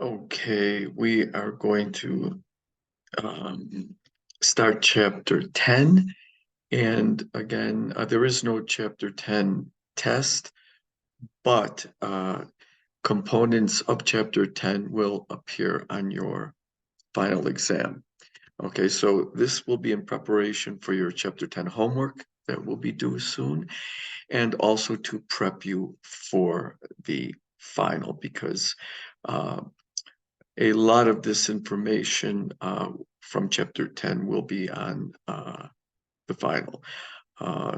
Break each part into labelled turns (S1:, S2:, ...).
S1: Okay, we are going to start chapter 10. And again, there is no chapter 10 test, but components of chapter 10 will appear on your final exam. Okay, so this will be in preparation for your chapter 10 homework that will be due soon, and also to prep you for the final, because uh, a lot of this information from chapter 10 will be on the final.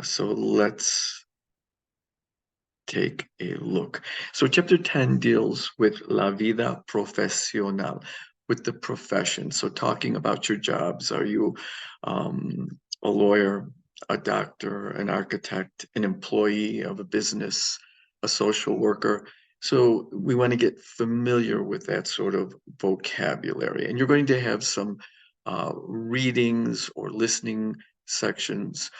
S1: So let's take a look. So chapter 10 deals with la vida profesional, with the profession. So talking about your jobs. Are you a lawyer, a doctor, an architect, an employee of a business, a social worker? So we want to get familiar with that sort of vocabulary. And you're going to have some readings or listening sections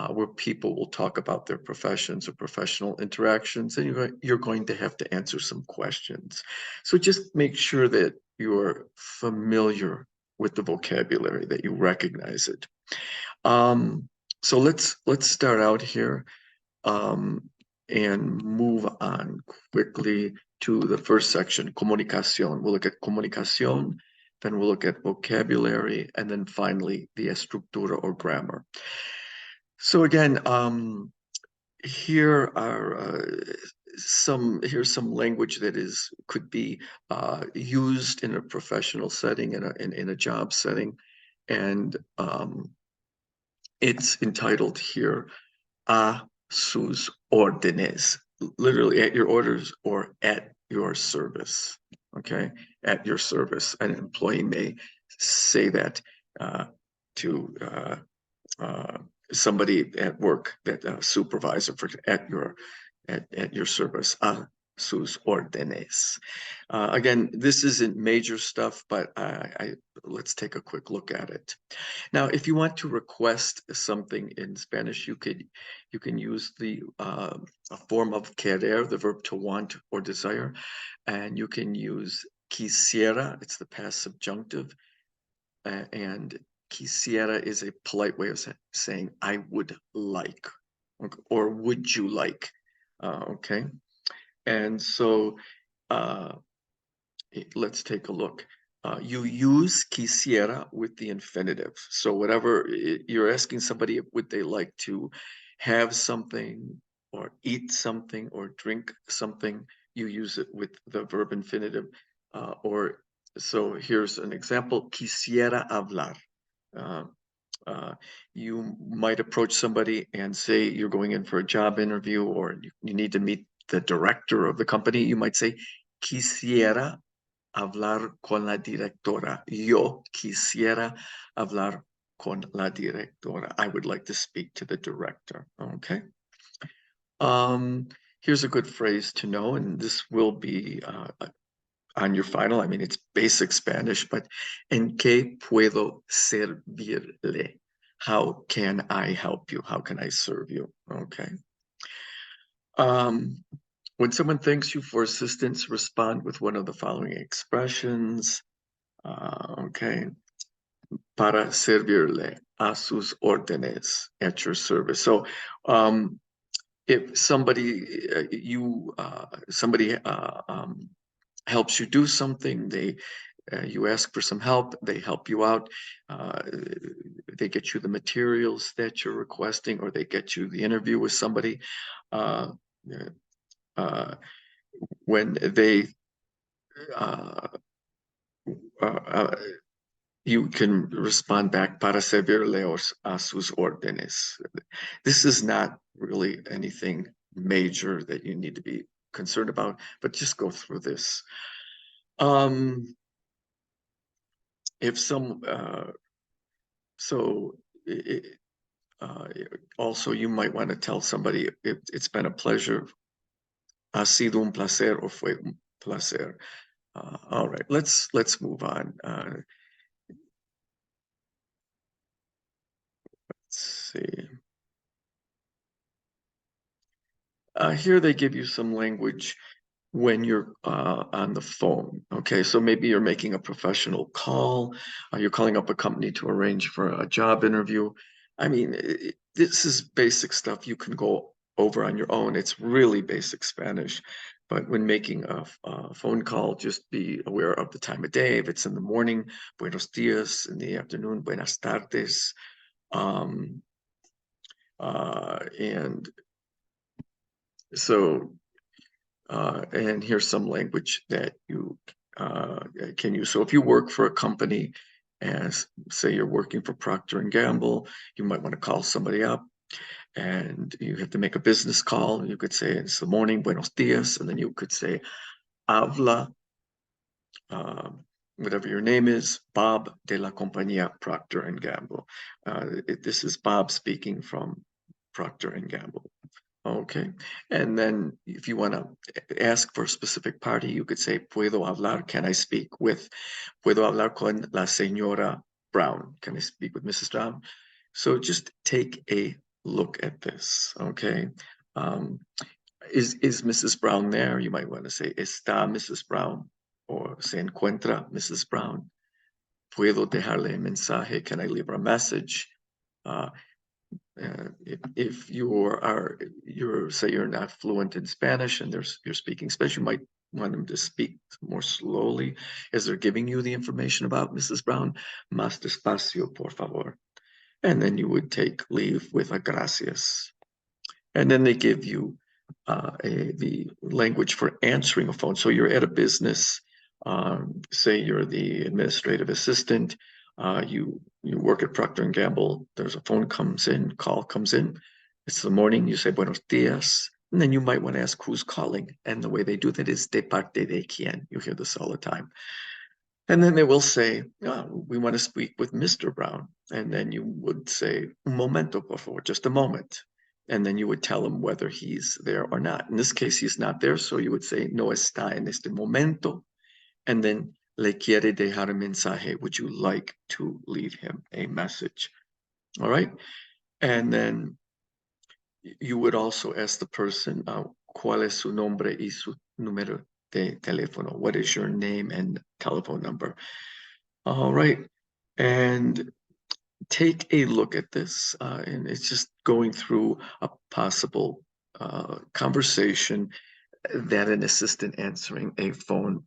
S1: where people will talk about their professions or professional interactions, and you're going to have to answer some questions. So just make sure that you're familiar with the vocabulary, that you recognize it. So let's start out here and move on quickly to the first section, comunicación. We'll look at comunicación, then we'll look at vocabulary, and then finally the estructura or grammar. So again, here are here's some language that could be used in a professional setting, in a job setting, and it's entitled here "a sus órdenes," literally at your orders or at your service. Okay, at your service. An employee may say that to somebody at work, that supervisor for at your service, a sus órdenes. Again, this isn't major stuff, but let's take a quick look at it. Now, if you want to request something in Spanish, you can use the a form of querer, the verb to want or desire, and you can use quisiera. It's the past subjunctive, and quisiera is a polite way of saying I would like, or would you like, okay? And so let's take a look. You use quisiera with the infinitive. So whatever you're asking somebody, would they like to have something or eat something or drink something, you use it with the verb infinitive. So here's an example, quisiera hablar. You might approach somebody and say you're going in for a job interview, or you need to meet the director of the company. You might say, quisiera hablar con la directora. Yo quisiera hablar con la directora. I would like to speak to the director. Okay. Here's a good phrase to know, and this will be on your final. I mean, it's basic Spanish, but ¿en qué puedo servirle? How can I help you? How can I serve you? Okay. When someone thanks you for assistance, respond with one of the following expressions. Okay. Para servirle, a sus órdenes, at your service. So if somebody helps you do something, you ask for some help, they help you out, they get you the materials that you're requesting, or they get you the interview with somebody. When they you can respond back, para servirle a sus órdenes. This is not really anything major that you need to be concerned about, but just go through this. If some, so also you might want to tell somebody it's been a pleasure. Ha sido un placer, or fue un placer. All right, let's move on. Let's see. Here they give you some language when you're on the phone. Okay, so maybe you're making a professional call, you're calling up a company to arrange for a job interview. I mean, this is basic stuff you can go over on your own. It's really basic Spanish. But when making a phone call, just be aware of the time of day. If it's in the morning, buenos dias; in the afternoon, buenas tardes. Um, and so and here's some language that you can use. So if you work for a company, as say you're working for Procter and Gamble, you might want to call somebody up and you have to make a business call. You could say it's the morning, buenos dias, and then you could say habla, uh, whatever your name is, Bob de la compañía Procter and Gamble. This is Bob speaking from Procter and Gamble. Okay. And then if you want to ask for a specific party, you could say, puedo hablar, can I speak with, puedo hablar con la señora Brown? Can I speak with Mrs. Brown? So just take a look at this, okay? Um, is Mrs. Brown there? You might want to say, está Mrs. Brown, or se encuentra Mrs. Brown. Puedo dejarle mensaje, can I leave her a message? If you're say you're not fluent in Spanish and you're speaking Spanish, you might want them to speak more slowly as they're giving you the information about Mrs. Brown. Más despacio, por favor. And then you would take leave with a gracias. And then they give you the language for answering a phone. So you're at a business, say you're the administrative assistant, you work at Procter and Gamble, there's a phone call comes in, it's the morning, you say buenos dias, and then you might want to ask who's calling. And the way they do that is de parte de quién. You hear this all the time. And then they will say, oh, we want to speak with Mr. Brown. And then you would say, un momento, por favor, just a moment. And then you would tell him whether he's there or not. In this case, he's not there. So you would say, no está en este momento. And then, le quiere dejar un mensaje. Would you like to leave him a message? All right. And then you would also ask the person, ¿cuál es su nombre y su número de teléfono? What is your name and telephone number? All right. And take a look at this. And it's just going through a possible conversation that an assistant answering a phone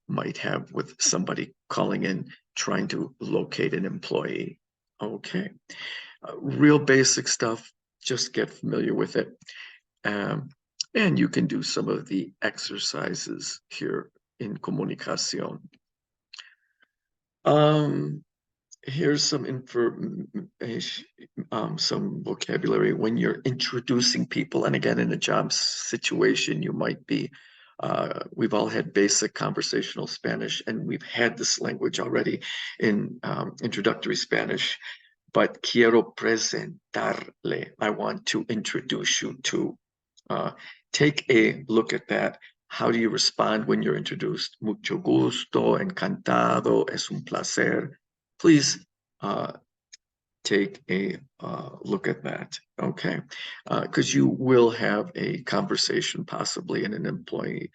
S1: might have with somebody calling in, trying to locate an employee. Okay. Real basic stuff. Just get familiar with it. And you can do some of the exercises here in Comunicación. Here's some information, some vocabulary when you're introducing people. And again, in a job situation, you might be, we've all had basic conversational Spanish, and we've had this language already in introductory Spanish. But quiero presentarle, I want to introduce you to. Take a look at that. How do you respond when you're introduced? Mucho gusto, encantado, es un placer. Please take a look at that, okay? Because you will have a conversation possibly in an employee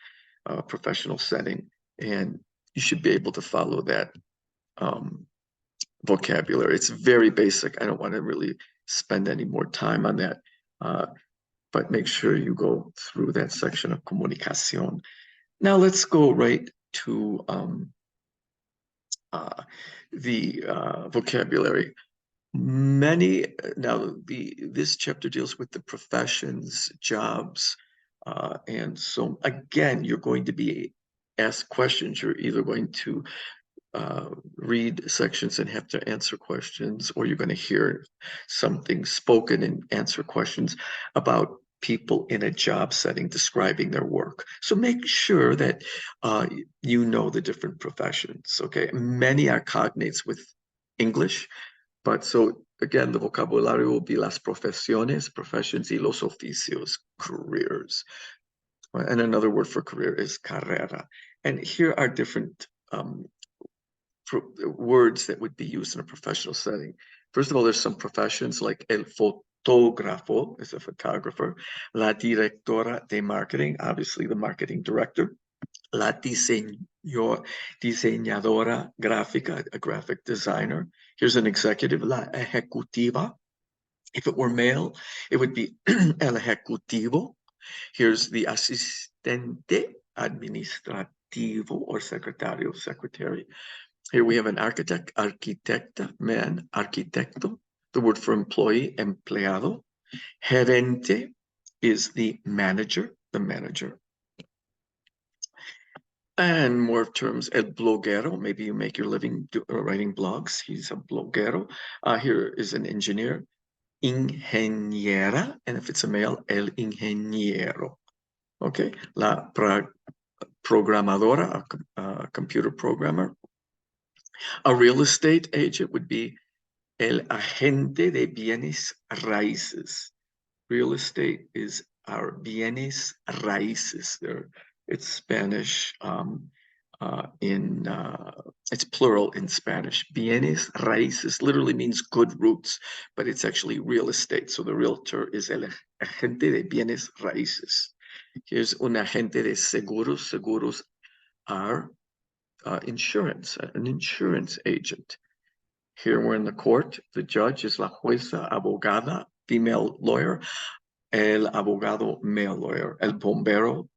S1: professional setting, and you should be able to follow that vocabulary. It's very basic. I don't want to really spend any more time on that, but make sure you go through that section of comunicación. Now let's go right to the vocabulary. This chapter deals with the professions, jobs, and so again, you're going to be asked questions. You're either going to read sections and have to answer questions, or you're going to hear something spoken and answer questions about people in a job setting describing their work. So make sure that you know the different professions, okay? Many are cognates with English, but so again, the vocabulary will be las profesiones, professions, y los oficios, careers. And another word for career is carrera. And here are different words that would be used in a professional setting. First of all, there's some professions like el fotógrafo is a photographer. La directora de marketing, obviously the marketing director. La diseñadora gráfica, a graphic designer. Here's an executive, la ejecutiva. If it were male, it would be el ejecutivo. Here's the asistente administrativo or secretario, secretary. Here we have an architect, arquitecta, man, arquitecto. The word for employee, empleado. Gerente is the manager, the manager. And more terms, el bloguero, maybe you make your living writing blogs. He's a bloguero. Here is an engineer, ingeniera, and if it's a male, el ingeniero. Okay, la programadora, a computer programmer. A real estate agent would be el agente de bienes raíces. Real estate is our bienes raíces. It's Spanish it's plural in Spanish. Bienes raíces literally means good roots, but it's actually real estate. So the realtor is el agente de bienes raíces. Here's un agente de seguros. Seguros are insurance, an insurance agent. Here we're in the court. The judge is la jueza, abogada, female lawyer. El abogado, male lawyer. El bombero,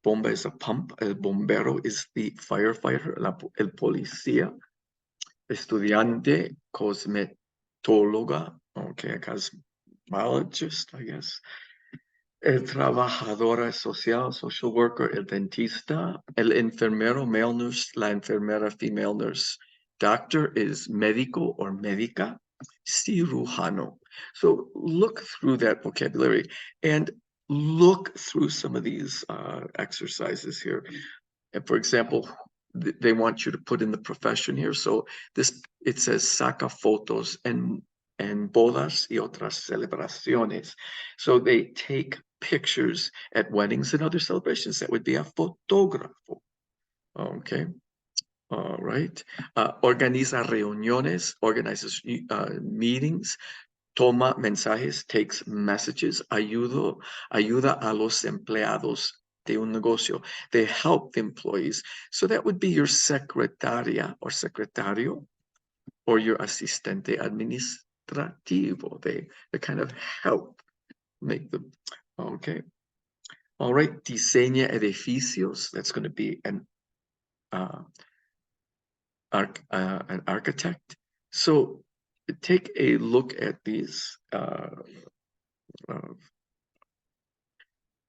S1: bomba is a pump. El bombero is the firefighter. El policía. Estudiante, cosmetóloga. Okay, a cosmetologist, I guess. El trabajadora social, social worker, el dentista, el enfermero, male nurse, la enfermera, female nurse. Doctor is médico or médica, cirujano. So look through that vocabulary and look through some of these exercises here. And for example, they want you to put in the profession here. So it says saca fotos en bodas y otras celebraciones. So they take pictures at weddings and other celebrations. That would be a fotógrafo. Okay. All right. Organiza reuniones, organizes meetings, toma mensajes, takes messages, ayuda a los empleados de un negocio. They help the employees. So that would be your secretaria or secretario or your asistente administrativo. They kind of help make them. Okay. All right. Diseña edificios. That's going to be an architect. So take a look at these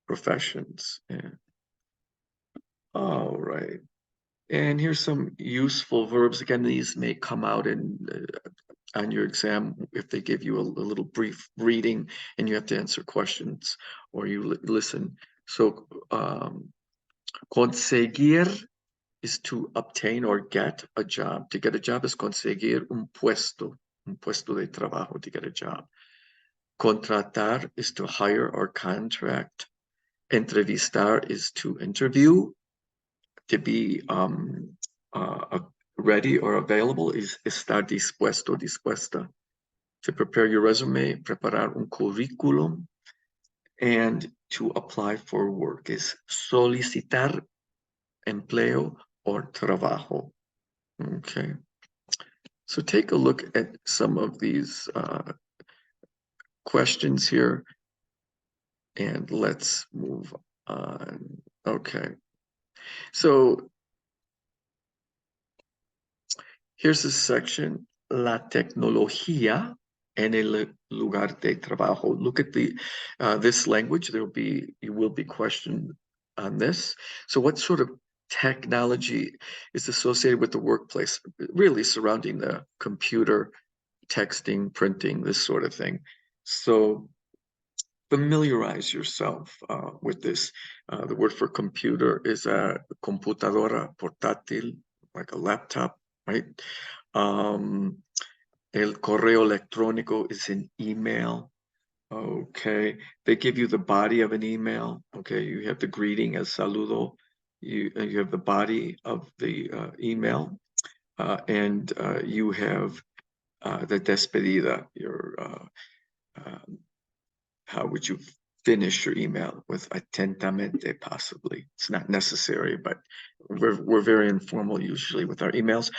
S1: professions. Yeah. All right. And here's some useful verbs. Again, these may come out in on your exam if they give you a little brief reading and you have to answer questions or you listen. So conseguir is to obtain or get a job. To get a job is conseguir un puesto de trabajo, to get a job. Contratar is to hire or contract. Entrevistar is to interview. To be ready or available is estar dispuesto, dispuesta. To prepare your resume, preparar un currículum. And to apply for work is solicitar empleo or trabajo. Okay. So take a look at some of these questions here and let's move on. Okay. So here's a section, la tecnología en el lugar de trabajo. Look at this language. You will be questioned on this. So what sort of technology is associated with the workplace, really surrounding the computer, texting, printing, this sort of thing. So familiarize yourself with this. The word for computer is a computadora portátil, like a laptop, right? El correo electrónico is an email. Okay, they give you the body of an email. Okay, you have the greeting as saludo. You have the body of the email, and you have the despedida, your how would you finish your email with atentamente, possibly. It's not necessary, but we're very informal usually with our emails.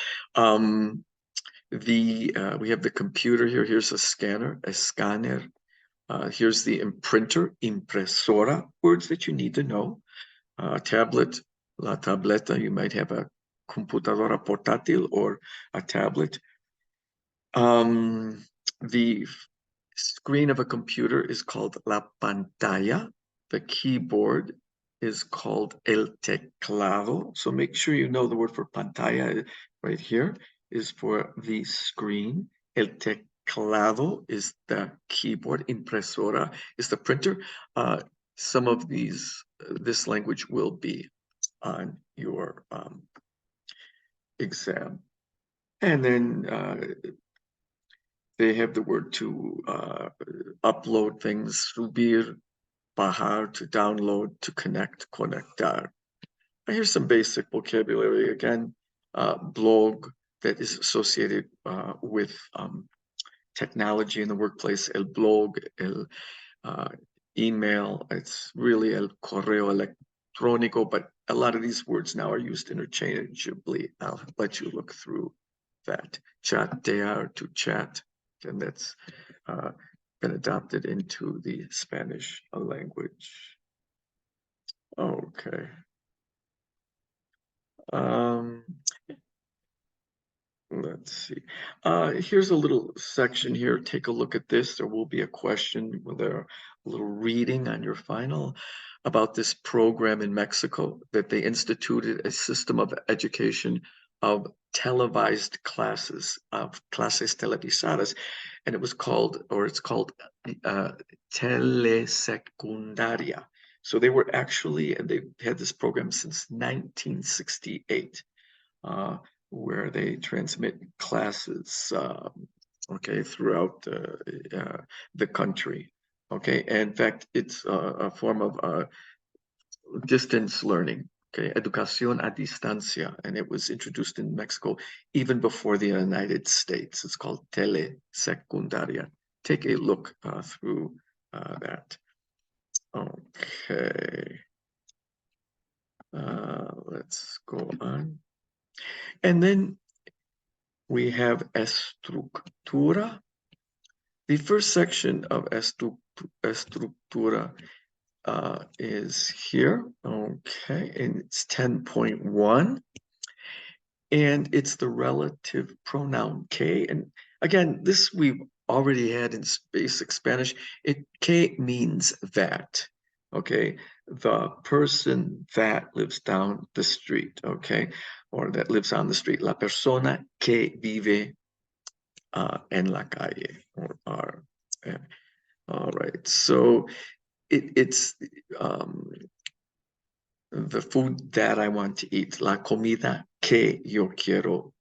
S1: We have the computer here. Here's a scanner, a scanner. Here's the imprinter, impresora, words that you need to know. Tablet, la tableta, you might have a computadora portátil or a tablet. The screen of a computer is called la pantalla. The keyboard is called el teclado. So make sure you know the word for pantalla right here is for the screen. El teclado is the keyboard. Impresora is the printer. Some of this language will be on your exam. And then they have the word to upload things, subir, bajar, to download, to connect, conectar. Here's some basic vocabulary again. Blog, that is associated with technology in the workplace. El blog, el email, it's really el correo electrónico, but a lot of these words now are used interchangeably. I'll let you look through that. Chatear, to chat, and that's been adopted into the Spanish language. Okay. Let's see. Here's a little section here. Take a look at this. There will be a question with a little reading on your final about this program in Mexico that they instituted a system of education of televised classes, of clases televisadas, and it was called, or it's called telesecundaria. So they were actually, and they've had this program since 1968. Where they transmit classes, okay, throughout the country. Okay, and in fact, it's a form of distance learning. Okay, educación a distancia, and it was introduced in Mexico even before the United States. It's called telesecundaria. Take a look through that. Okay, let's go on. And then we have estructura. The first section of estructura is here, okay, and it's 10.1. And it's the relative pronoun que. And again, this we've already had in basic Spanish. Que means that, okay? The person that lives down the street, okay? Or that lives on the street. La persona que vive en la calle. All right, so it's the food that I want to eat. La comida que yo quiero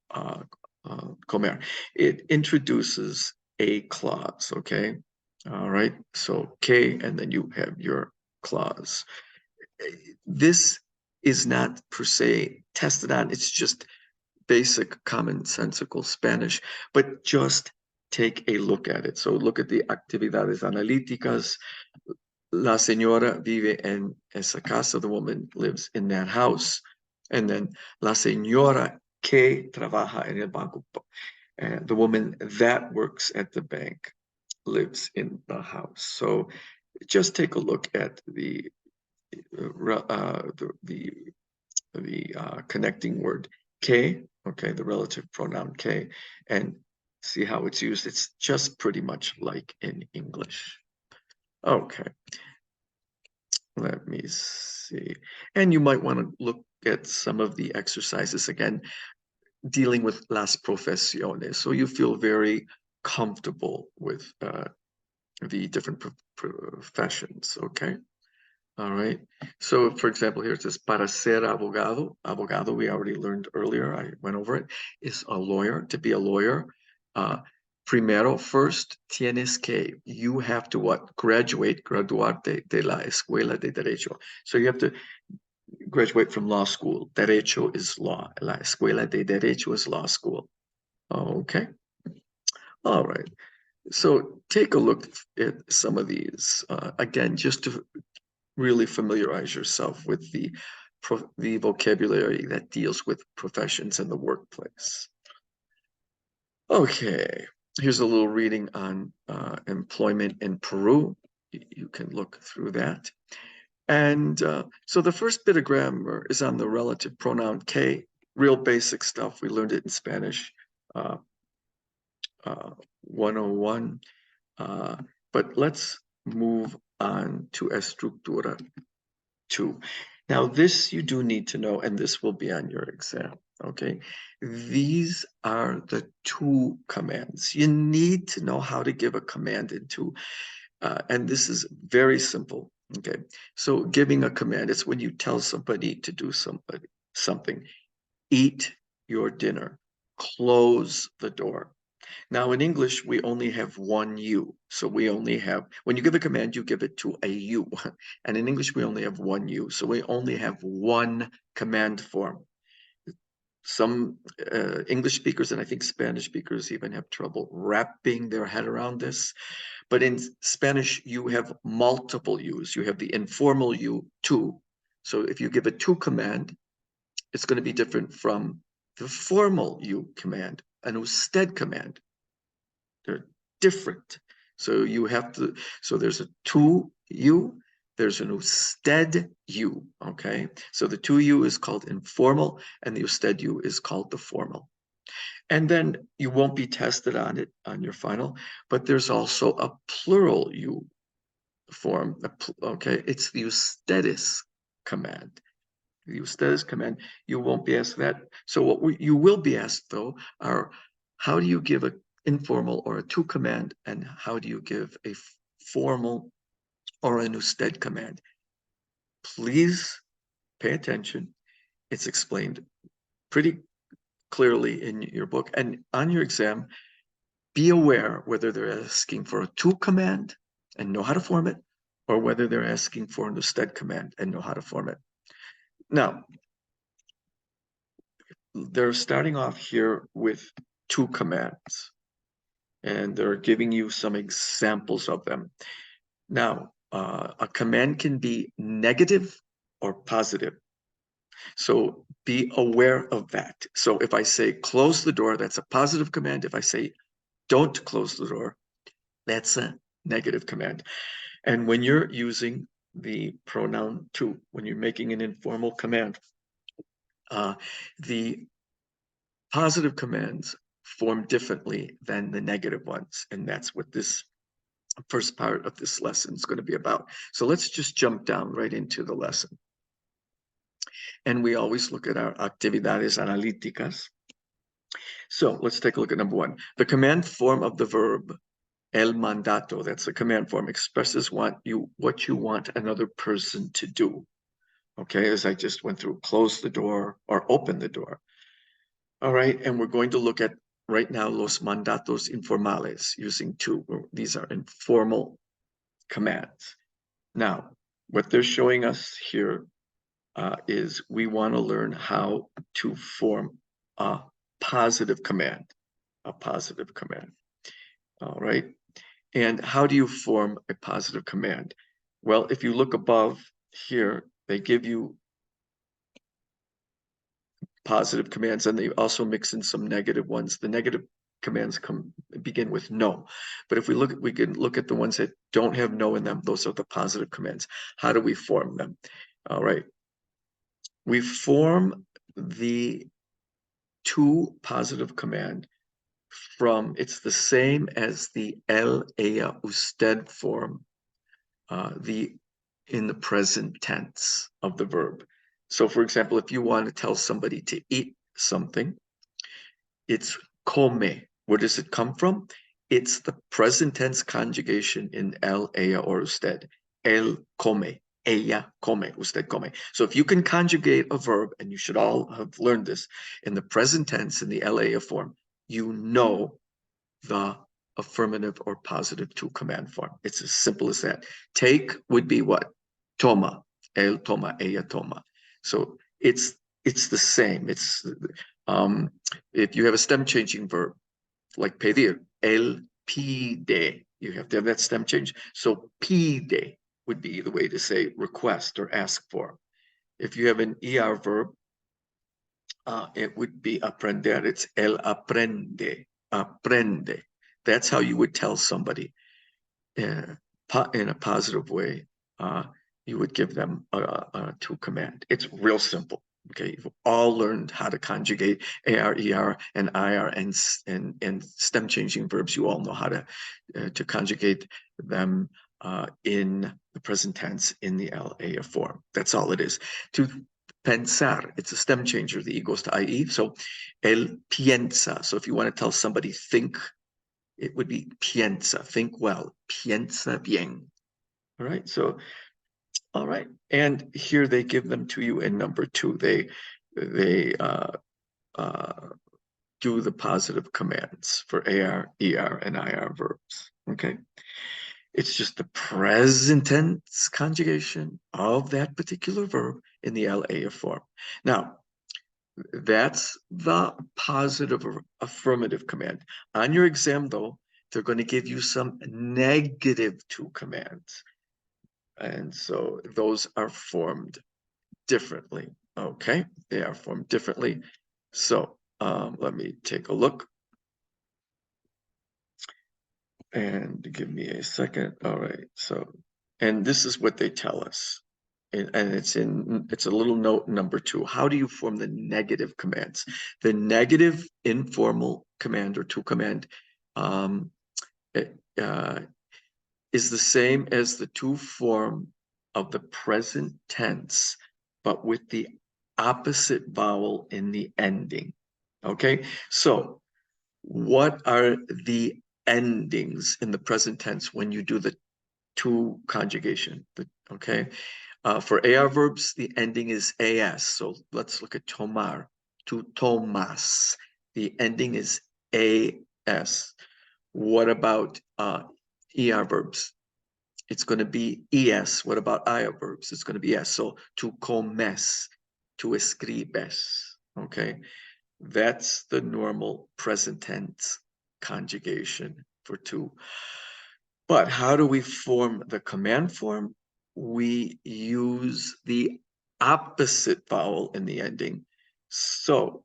S1: comer. It introduces a clause, okay? All right, so que, and then you have your clause. This is not per se tested on, it's just basic commonsensical Spanish, but just take a look at it. So look at the actividades analíticas. La señora vive en esa casa, the woman lives in that house. And then la señora que trabaja en el banco, the woman that works at the bank lives in the house. So just take a look at the connecting word que, okay, the relative pronoun que, and see how it's used. It's just pretty much like in English. Okay. Let me see. And you might want to look at some of the exercises again, dealing with las profesiones. So you feel very comfortable with the different professions, okay? All right. So for example, here it says, para ser abogado. Abogado, we already learned earlier, I went over it, is a lawyer. To be a lawyer, primero, first, tienes que, you have to what? Graduarte de la escuela de derecho. So you have to graduate from law school. Derecho is law. La escuela de derecho is law school. Okay. All right. So take a look at some of these, again, just to really familiarize yourself with the vocabulary that deals with professions in the workplace. Okay, here's a little reading on employment in Peru. You can look through that. And so the first bit of grammar is on the relative pronoun que, real basic stuff. We learned it in Spanish 101. But let's move on to estructura 2. Now, this you do need to know, and this will be on your exam, okay? These are the two commands. You need to know how to give a command in two, and this is very simple, okay? So giving a command is when you tell somebody to do something. Eat your dinner. Close the door. Now, in English, we only have one U. So we only have, when you give a command, you give it to a U. And in English, we only have one U. So we only have one command form. Some English speakers and I think Spanish speakers even have trouble wrapping their head around this. But in Spanish, you have multiple U's. You have the informal U, tu. So if you give a tu command, it's going to be different from the formal U command, an usted command. They're different. So you have to, so there's a tu U, there's an usted U, okay? So the tu U is called informal and the usted U is called the formal. And then you won't be tested on it on your final, but there's also a plural U form, okay? It's the ustedes command. The ustedes command, you won't be asked that. So what you will be asked though are, how do you give a informal or a tu command, and how do you give a formal or an usted command? Please pay attention. It's explained pretty clearly in your book. And on your exam, be aware whether they're asking for a tu command and know how to form it, or whether they're asking for an usted command and know how to form it. Now, they're starting off here with tu commands, and they're giving you some examples of them. Now, a command can be negative or positive. So be aware of that. So if I say close the door, that's a positive command. If I say don't close the door, that's a negative command. And when you're using the pronoun tu, when you're making an informal command, the positive commands form differently than the negative ones. And that's what this first part of this lesson is going to be about. So let's just jump down right into the lesson. And we always look at our actividades analíticas. So let's take a look at number 1. The command form of the verb el mandato, that's the command form, expresses what you want another person to do. Okay, as I just went through, close the door or open the door. All right, and we're going to look at right now los mandatos informales using tu. These are informal commands. Now, what they're showing us here is we want to learn how to form a positive command, all right? And how do you form a positive command? Well, if you look above here, they give you positive commands, and they also mix in some negative ones. The negative commands begin with no. But if we can look at the ones that don't have no in them. Those are the positive commands. How do we form them? All right. We form the tu positive command from, it's the same as the el, ella, usted form, in the present tense of the verb. So for example, if you want to tell somebody to eat something, it's come. Where does it come from? It's the present tense conjugation in el, ella, or usted. El come. Ella come, usted come. So if you can conjugate a verb, and you should all have learned this, in the present tense in the ella form, you know the affirmative or positive tu command form. It's as simple as that. Take would be what? Toma. El toma, ella toma. So it's the same. It's if you have a stem changing verb like pedir, él pide. You have to have that stem change. So pide would be the way to say request or ask for. If you have an ER verb, it would be aprender. It's él aprende, aprende. That's how you would tell somebody in a positive way. You would give them a to command. It's real simple. Okay, you've all learned how to conjugate AR, ER, and IR and stem changing verbs. You all know how to conjugate them in the present tense in the LA form. That's all it is. To pensar, it's a stem changer. The E goes to IE. So él piensa. So if you want to tell somebody think, it would be piensa, think well, piensa bien. All right, so, all right. And here they give them to you in number 2. They do the positive commands for AR, ER, and IR verbs, okay? It's just the present tense conjugation of that particular verb in the LA form. Now, that's the positive or affirmative command. On your exam, though, they're going to give you some negative to commands. And so those are formed differently. Okay, they are formed differently. So let me take a look. And give me a second. All right, so, and this is what they tell us. And it's a little note number 2. How do you form the negative commands? The negative informal command or to command is the same as the to form of the present tense, but with the opposite vowel in the ending. Okay, so what are the endings in the present tense when you do the to conjugation? Okay, for AR verbs, the ending is AS. So let's look at tomar, to tomas. The ending is AS. What about ER verbs? It's going to be ES. What about IR verbs? It's going to be S. So to comes, to escribes. Okay, that's the normal present tense conjugation for to. But how do we form the command form? We use the opposite vowel in the ending. So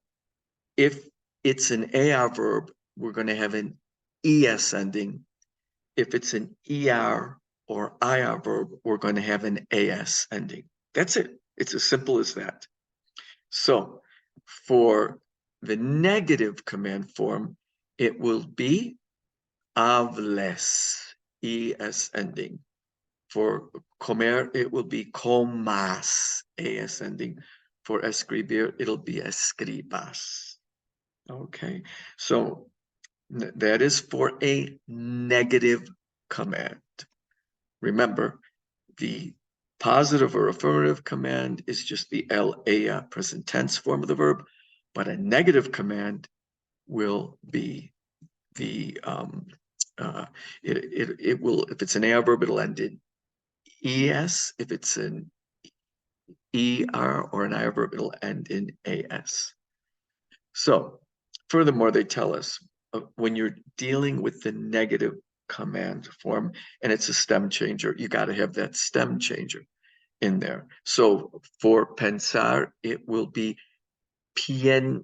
S1: if it's an AR verb, we're going to have an ES ending. If it's an ER or IR verb, we're going to have an AS ending. That's it. It's as simple as that. So for the negative command form, it will be hables, ES ending. For comer, it will be comas, AS ending. For escribir, it'll be escribas. Okay, so that is for a negative command. Remember, the positive or affirmative command is just the LA present tense form of the verb, but a negative command will be the it will, if it's an AR verb, it'll end in ES. If it's an ER or an IR verb, it'll end in AS. So furthermore, they tell us when you're dealing with the negative command form and it's a stem changer, you got to have that stem changer in there. So for pensar, it will be pienses.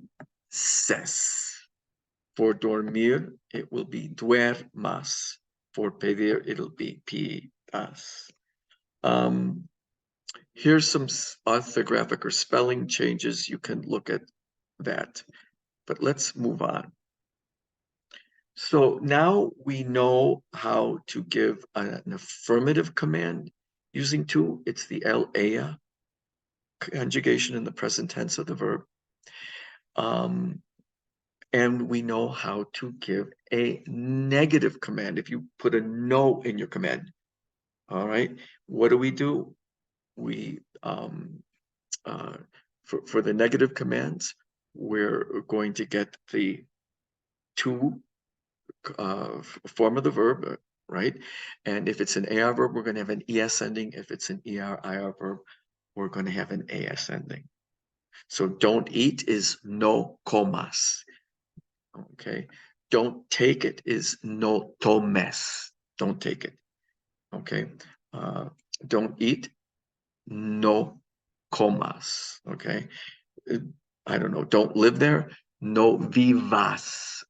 S1: For dormir, it will be duermas. For pedir, it'll be pidas. Here's some orthographic or spelling changes. You can look at that. But let's move on. So now we know how to give an affirmative command using to. It's the LA conjugation in the present tense of the verb. And we know how to give a negative command. If you put a no in your command, all right, what do? We, for the negative commands, we're going to get the to form of the verb, right? And if it's an AR verb, we're going to have an ES ending. If it's an ER-IR verb, we're going to have an AS ending. So don't eat is no comas. Okay. don't take it is no tomes. Don't take it. Okay. Don't eat. No comas. Okay. I don't know. Don't live there. No vivas.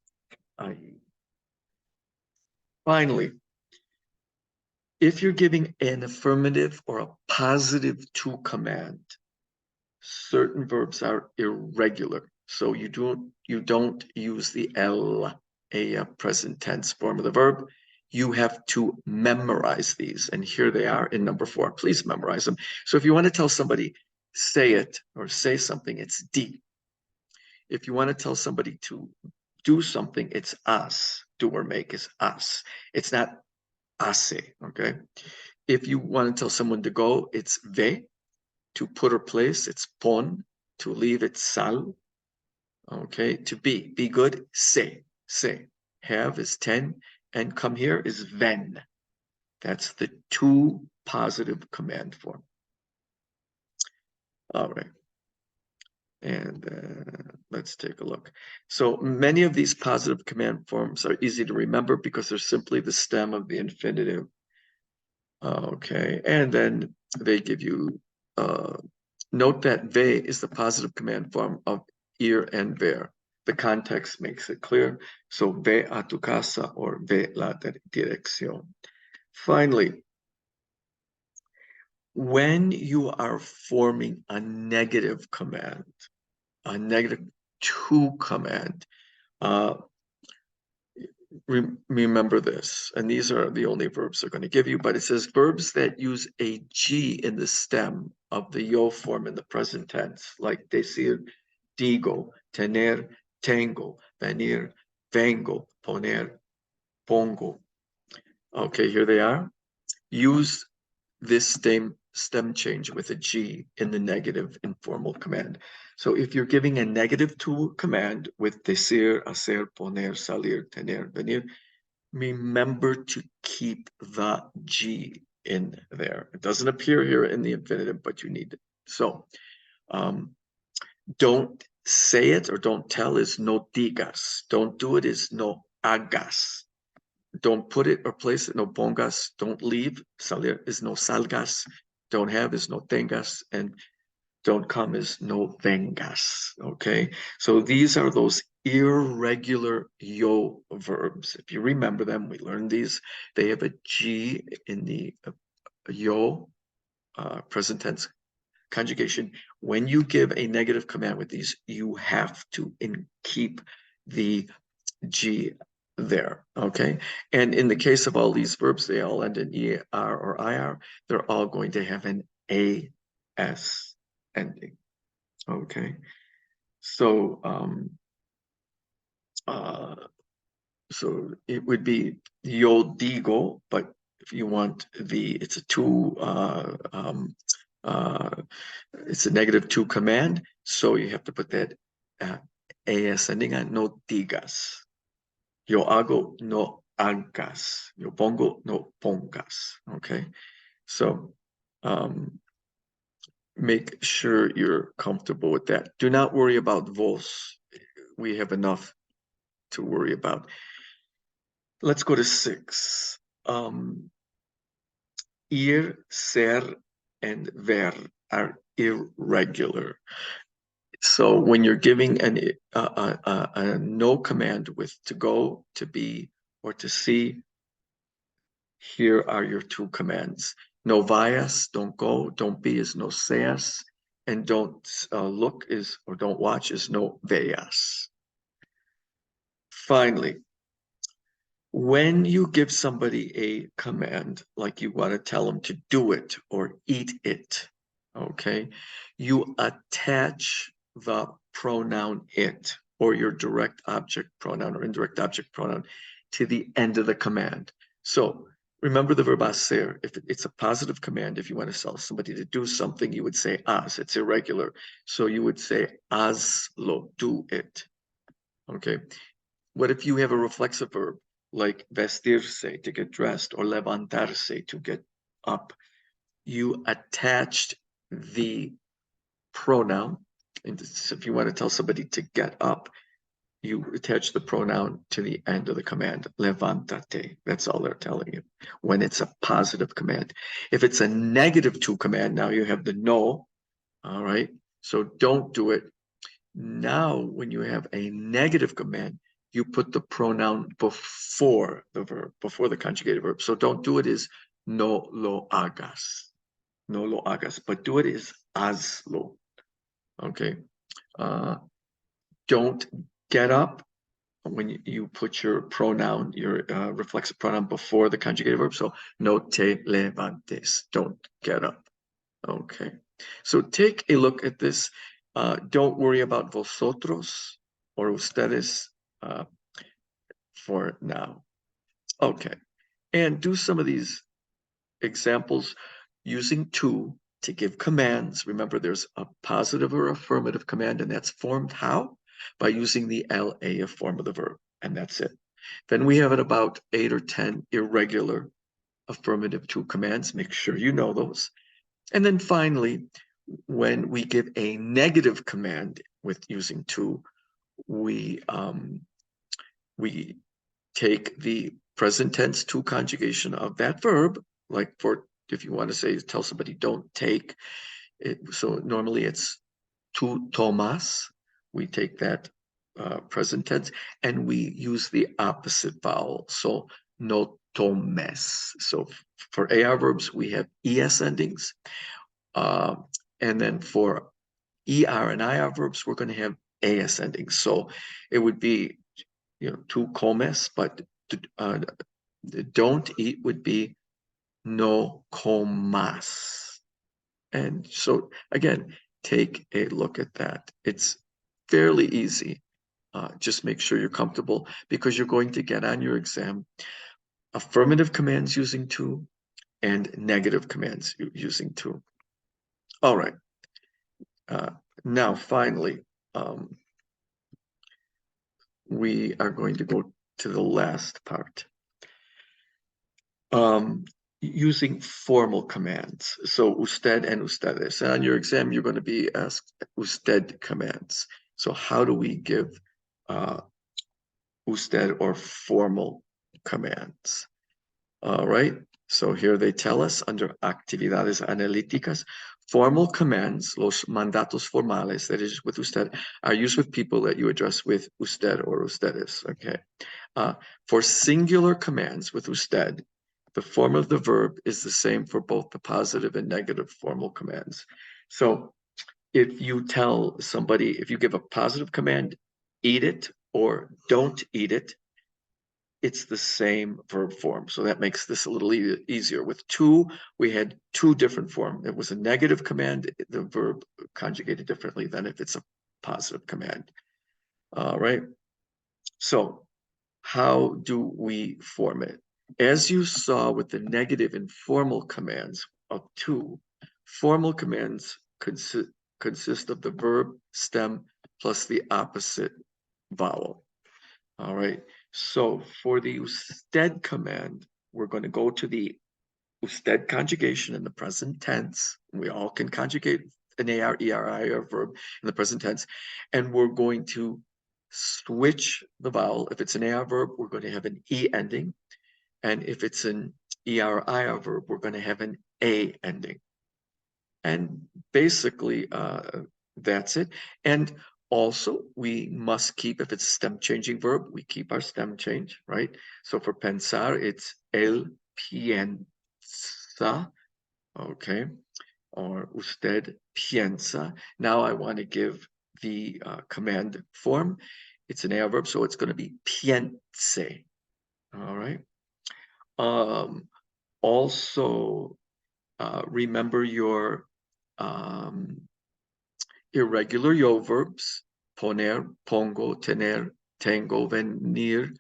S1: Finally, if you're giving an affirmative or a positive to command, certain verbs are irregular. So you don't use the el, a present tense form of the verb. You have to memorize these. And here they are in number 4. Please memorize them. So if you want to tell somebody, say it or say something, it's di. If you want to tell somebody to do something, it's as. Do or make is as. It's not hace, okay? If you want to tell someone to go, it's ve. To put or place, it's pon. To leave, it's sal. Okay, to be good, se. Have is ten, and come here is ven. That's the to positive command form. All right. And let's take a look. So many of these positive command forms are easy to remember because they're simply the stem of the infinitive. Okay, and then they give you, note that ve is the positive command form of ir and ver. The context makes it clear. So ve a tu casa or ve la dirección. Finally, when you are forming a negative command, a negative to command, remember this, and these are the only verbs they're going to give you, but it says verbs that use a G in the stem of the yo form in the present tense, like decir, digo, tener, tengo, venir, vengo, poner, pongo. Okay, here they are. Use this stem change with a G in the negative informal command. So if you're giving a negative to command with decir, hacer, poner, salir, tener, venir, remember to keep the G in there. It doesn't appear here in the infinitive, but you need it. So don't say it or don't tell is no digas. Don't do it is no hagas. Don't put it or place it, no pongas. Don't leave, salir is no salgas. Don't have is no tengas. And don't come is no vengas. Okay, so these are those irregular yo verbs. If you remember them, we learned these. They have a G in the yo present tense conjugation. When you give a negative command with these, you have to keep the G there, okay? And in the case of all these verbs, they all end in ER or IR. They're all going to have an AS ending, okay? So, so it would be yo digo, but if you want it's a two, it's a negative to command, so you have to put that AS ending on no digas. Yo hago, no hagas. Yo pongo, no pongas. Okay, so make sure you're comfortable with that. Do not worry about vos. We have enough to worry about. Let's go to 6. Ir, ser, and ver are irregular. So when you're giving a no command with to go, to be, or to see, here are your 2 commands. No vayas, don't go. Don't be is no seas. And don't look is, or don't watch is no veas. Finally, when you give somebody a command, like you want to tell them to do it or eat it, okay, you attach the pronoun it or your direct object pronoun or indirect object pronoun to the end of the command. So remember the verb hacer. If it's a positive command, if you want to tell somebody to do something, you would say as. It's irregular. So you would say hazlo, do it. Okay. What if you have a reflexive verb like vestirse, to get dressed, or levantarse, to get up? You attached the pronoun, and if you want to tell somebody to get up, you attach the pronoun to the end of the command, levántate. That's all they're telling you when it's a positive command. If it's a -2 command, now you have the no, all right? So don't do it. Now, when you have a negative command, you put the pronoun before the verb, before the conjugated verb. So don't do it as no lo hagas, no lo hagas, but do it as hazlo, okay? Don't get up when you put your pronoun, your reflexive pronoun before the conjugated verb. So no te levantes, don't get up. Okay. So take a look at this. Don't worry about vosotros or ustedes for now. Okay. And do some of these examples using to give commands. Remember, there's a positive or affirmative command, and that's formed how? By using the LA form of the verb, and that's it. Then we have about 8 or 10 irregular affirmative to commands. Make sure you know those. And then finally, when we give a negative command with using to, we take the present tense to conjugation of that verb, like for if you want to say tell somebody don't take it. So normally it's tu tomas. We take that present tense and we use the opposite vowel. So no tomes. So for AR verbs, we have ES endings. And then for ER and IR verbs, we're going to have AS endings. So it would be, tu comes, but don't eat would be no comas. And so again, take a look at that. It's fairly easy. Just make sure you're comfortable because you're going to get on your exam affirmative commands using to and negative commands using to. All right. Now, finally, we are going to go to the last part. Using formal commands. So usted and ustedes. And on your exam, you're going to be asked usted commands. So how do we give usted or formal commands? All right. So here they tell us under actividades analíticas, formal commands, los mandatos formales, that is with usted, are used with people that you address with usted or ustedes. Okay. For singular commands with usted, the form of the verb is the same for both the positive and negative formal commands. So if you tell somebody, if you give a positive command, eat it or don't eat it, it's the same verb form. So that makes this a little easier. With to, we had two different forms. It was a negative command, the verb conjugated differently than if it's a positive command. All right. So how do we form it? As you saw with the negative and formal commands of to, formal commands consist of the verb stem plus the opposite vowel. All right. So for the usted command, we're going to go to the usted conjugation in the present tense. We all can conjugate an AR, ERI, or verb in the present tense. And we're going to switch the vowel. If it's an AR verb, we're going to have an E ending. And if it's an ER verb, we're going to have an A ending. And basically, that's it. And also, we must keep, if it's a stem changing verb, we keep our stem change, right? So for pensar, it's él piensa, okay? Or usted piensa. Now I want to give the command form. It's an AR verb, so it's going to be piense, all right? Also, remember your irregular yo verbs, poner, pongo, tener, tengo, venir,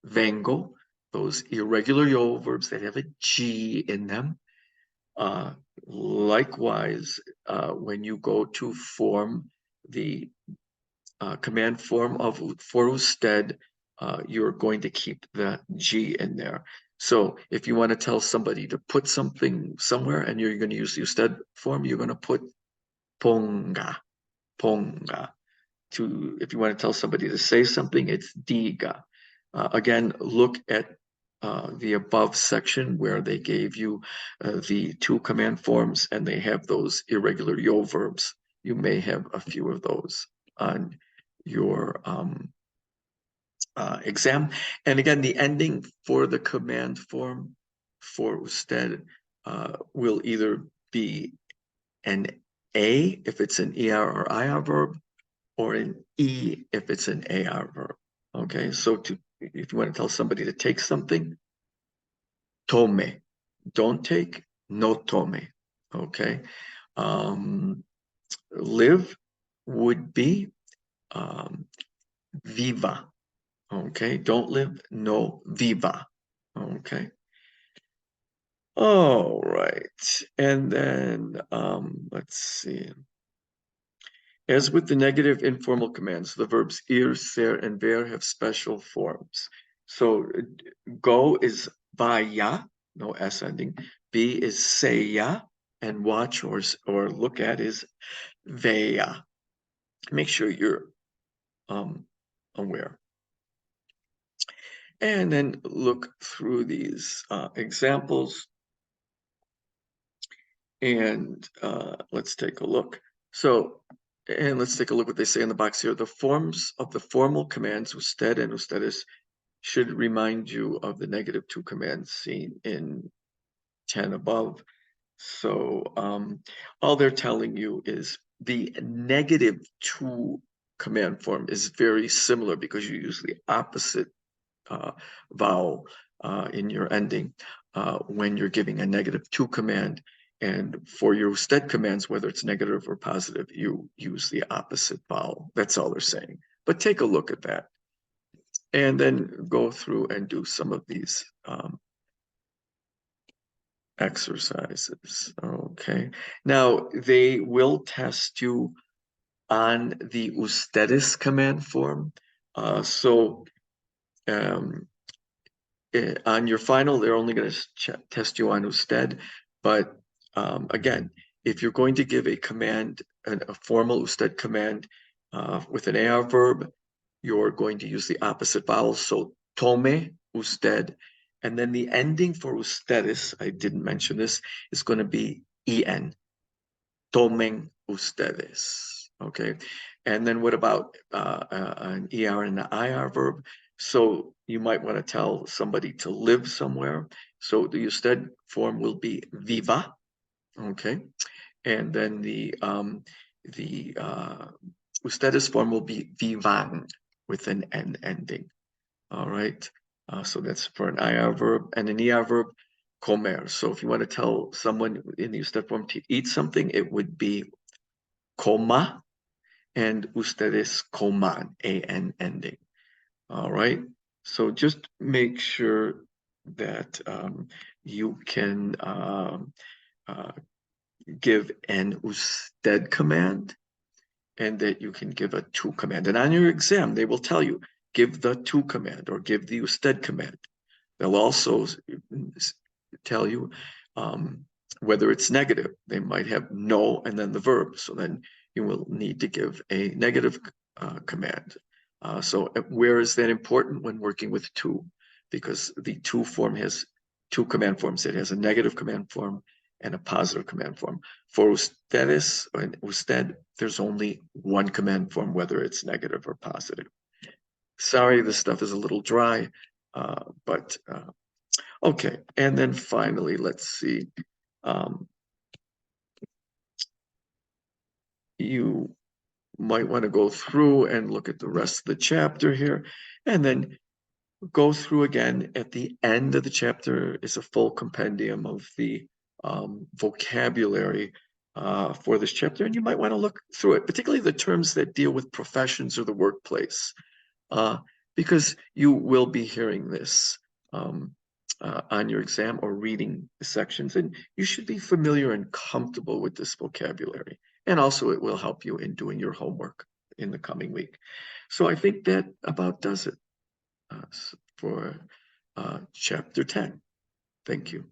S1: vengo, those irregular yo verbs that have a G in them. Likewise, when you go to form the command form for usted, you're going to keep the G in there. So if you want to tell somebody to put something somewhere and you're going to use the usted form, you're going to put ponga, ponga. if you want to tell somebody to say something, it's diga. Again, look at the above section where they gave you the 2 command forms, and they have those irregular yo verbs. You may have a few of those on your exam. And again, the ending for the command form for usted will either be an A if it's an ER or IR verb, or an E if it's an AR verb. Okay, so if you want to tell somebody to take something, tome. Don't take, no tome. Okay. Live would be viva. Okay. Don't live, no viva. Okay. All right. And then let's see. As with the negative informal commands, the verbs ir, ser, and ver have special forms. So go is vaya, no S ending. Be is seya, and watch or look at is vea. Make sure you're aware. And then look through these examples. And let's take a look. And let's take a look what they say in the box here. The forms of the formal commands usted and ustedes should remind you of the negative 2 commands seen in 10 above. So all they're telling you is the negative 2 command form is very similar because you use the opposite vowel in your ending when you're giving a negative 2 command. And for your usted commands, whether it's negative or positive, you use the opposite vowel. That's all they're saying. But take a look at that. And then go through and do some of these exercises. Okay. Now, they will test you on the ustedes command form. On your final, they're only going to test you on usted. But again, if you're going to give a command, a formal usted command with an AR verb, you're going to use the opposite vowel. So tome, usted. And then the ending for ustedes, I didn't mention this, is going to be en. Tomen ustedes. Okay. And then what about an ER and an IR verb? So you might want to tell somebody to live somewhere. So the usted form will be viva. Okay. And then the ustedes form will be vivan with an N ending. All right. So that's for an IR verb, and an ER verb, comer. So if you want to tell someone in the usted form to eat something, it would be coma, and ustedes coman, AN ending. All right. So just make sure that you can give an usted command, and that you can give a to command. And on your exam, they will tell you, give the to command or give the usted command. They'll also tell you whether it's negative. They might have no and then the verb. So then you will need to give a negative command. So where is that important? When working with to? Because the to form has 2 command forms. It has a negative command form and a positive command form. For ustedes and usted, there's only 1 command form, whether it's negative or positive. Sorry, this stuff is a little dry, but okay. And then finally, let's see. You might want to go through and look at the rest of the chapter here, and then go through again. At the end of the chapter is a full compendium of the vocabulary for this chapter, and you might want to look through it, particularly the terms that deal with professions or the workplace, because you will be hearing this on your exam or reading the sections, and you should be familiar and comfortable with this vocabulary. And also it will help you in doing your homework in the coming week. So I think that about does it for chapter 10. Thank you.